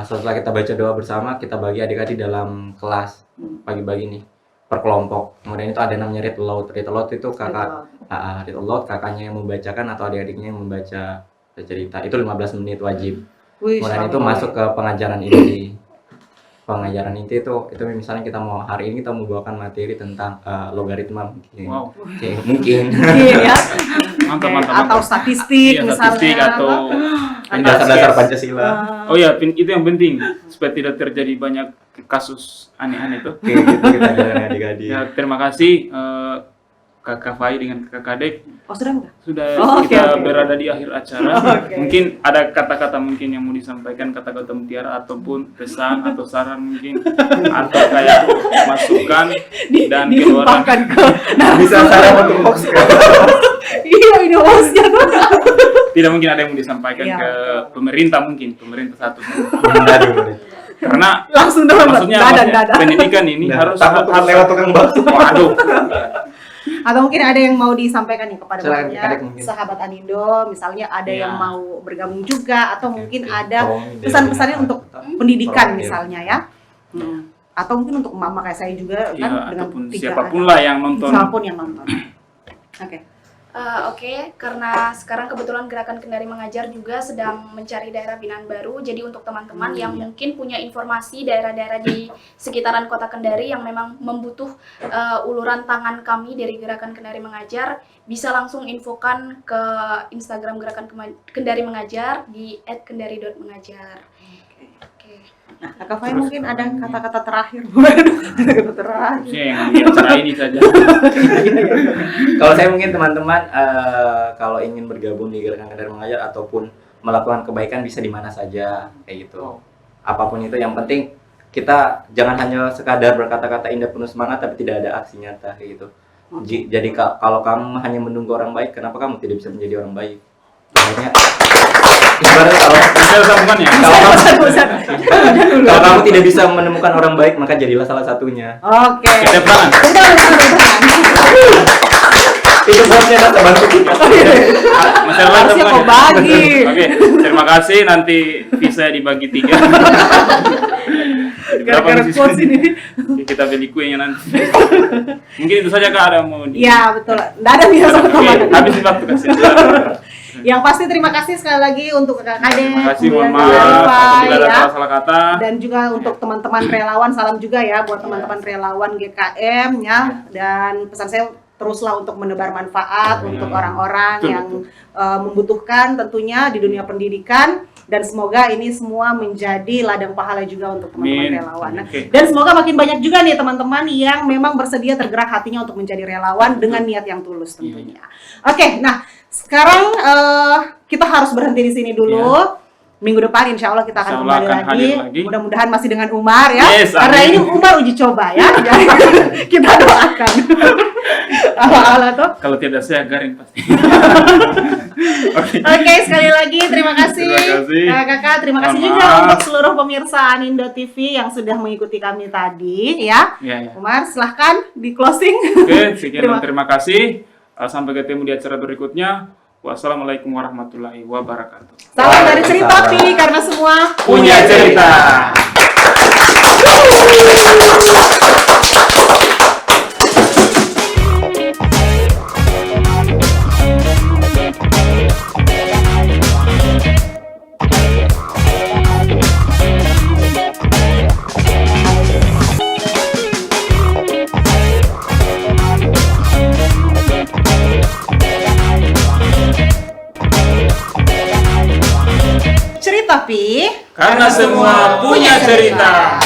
setelah kita baca doa bersama, kita bagi adik-adik dalam kelas, bagi-bagi nih per kelompok. Kemudian itu ada namanya read aloud. Read aloud itu kakak, read aloud kakaknya yang membacakan atau adik-adiknya yang membaca cerita. Itu 15 menit wajib. Wih, Kemudian itu sama masuk ke pengajaran inti. Pengajaran inti itu misalnya kita mau hari ini kita mau bawakan materi tentang logaritma mungkin. Wow. Oke, mungkin. Iya ya. Mantap, Kayak mantap, atau mantap. statistik Iya, misalnya. statistik atau Dasar-dasar Pancasila. Oh ya, itu yang penting supaya tidak terjadi banyak kasus aneh-aneh tuh. Oke, gitu kita ajarin adik-adik. Ya, terima kasih Kakak Fai dengan Kakak Kadek. Oh, sudah enggak? Sudah Oh, oke, kita oke. berada di akhir acara. Oke. Mungkin ada kata-kata mungkin yang mau disampaikan, kata-kata mutiara ataupun pesan atau saran mungkin atau kayak masukan dan keluaran. Dilupakan ke. Nah, Bisa saran untuk hoax kan? iya ini hostnya tuh. Tidak mungkin ada yang mau disampaikan Iya, ke betul. pemerintah mungkin, pemerintah satu. Benar, benar. Karena Langsung dalam maksudnya pendidikan ini harus takut lewat tukang bakso. Waduh. Atau mungkin ada yang mau disampaikan nih kepada Silakan, maksudnya Kadek mungkin. sahabat Anindo, misalnya ada Iya. yang mau bergabung juga atau mungkin ada Tolong pesan-pesannya dari- untuk pendidikan Tolong, misalnya ya. Atau mungkin untuk mama kayak saya juga Ya, kan dengan ataupun 3 siapapun lah yang nonton. siapapun yang nonton. Oke. Oke, karena sekarang kebetulan Gerakan Kendari Mengajar juga sedang mencari daerah binaan baru. Jadi untuk teman-teman yang mungkin punya informasi daerah-daerah di sekitaran Kota Kendari yang memang membutuh uluran tangan kami dari Gerakan Kendari Mengajar, bisa langsung infokan ke Instagram Gerakan Kendari Mengajar di @kendari.mengajar. Oke. Nah, Kakak Fai Terus, mungkin ada kata-kata terakhir. Kata-kata terakhir. Maksudnya yang di acara ini saja. Kalau saya mungkin teman-teman kalau ingin bergabung di Gerakan Kendari Mengajar ataupun melakukan kebaikan bisa di mana saja kayak gitu. Apapun itu yang penting kita jangan hanya sekadar berkata-kata indah penuh semangat tapi tidak ada aksi nyata kayak gitu. Jadi kalau kamu hanya menunggu orang baik, kenapa kamu tidak bisa menjadi orang baik? Makanya ibarat kalau Saya sambungan ya. Kalau kamu tidak bisa menemukan orang baik, maka jadilah salah satunya. Oke. Kita perangan. Itu bosnya kata bantu kita. Masalah Harusnya kau bagi. Oke, terima kasih. Nanti visa dibagi 3. Gara-gara quotes ini. Oke, kita beli kuenya nanti. Mungkin itu saja Kak, ada mau di... Ya betul. Nggak ada bisa sama Oke, teman. habis waktu kasih. Yang pasti terima kasih sekali lagi untuk kakak Kadek. Terima kasih, mohon kemudian maaf Rifai, apabila ada ya. salah kata. Dan juga untuk teman-teman relawan, salam juga ya buat teman-teman relawan GKM ya. Dan pesan saya teruslah untuk menebar manfaat untuk orang-orang Betul, yang membutuhkan tentunya di dunia pendidikan. Dan semoga ini semua menjadi ladang pahala juga untuk teman-teman Amin. relawan. Nah, Oke. dan semoga makin banyak juga nih teman-teman yang memang bersedia tergerak hatinya untuk menjadi relawan dengan niat yang tulus tentunya. Oke, nah sekarang kita harus berhenti di sini dulu. Minggu depan insya Allah kita akan Insya Allah kembali akan hadir lagi. lagi. Mudah-mudahan masih dengan Umar ya. Yes, Karena amin. ini Umar uji coba ya. Jadi kita doakan. Ala-ala tuh. Kalau tidak saya garing pasti. Oke. Oke, sekali lagi terima kasih. Terima kasih. Kakak, terima kasih Mohon juga maaf. untuk seluruh pemirsa Anindo TV yang sudah mengikuti kami tadi ya. Ya, ya. Umar, silahkan di closing. Oke, sekian dan terima kasih. Sampai ketemu di acara berikutnya. Wassalamualaikum warahmatullahi wabarakatuh. Salam dari Cerita Pi karena semua Punya cerita. Cerita Pi Karena semua punya cerita.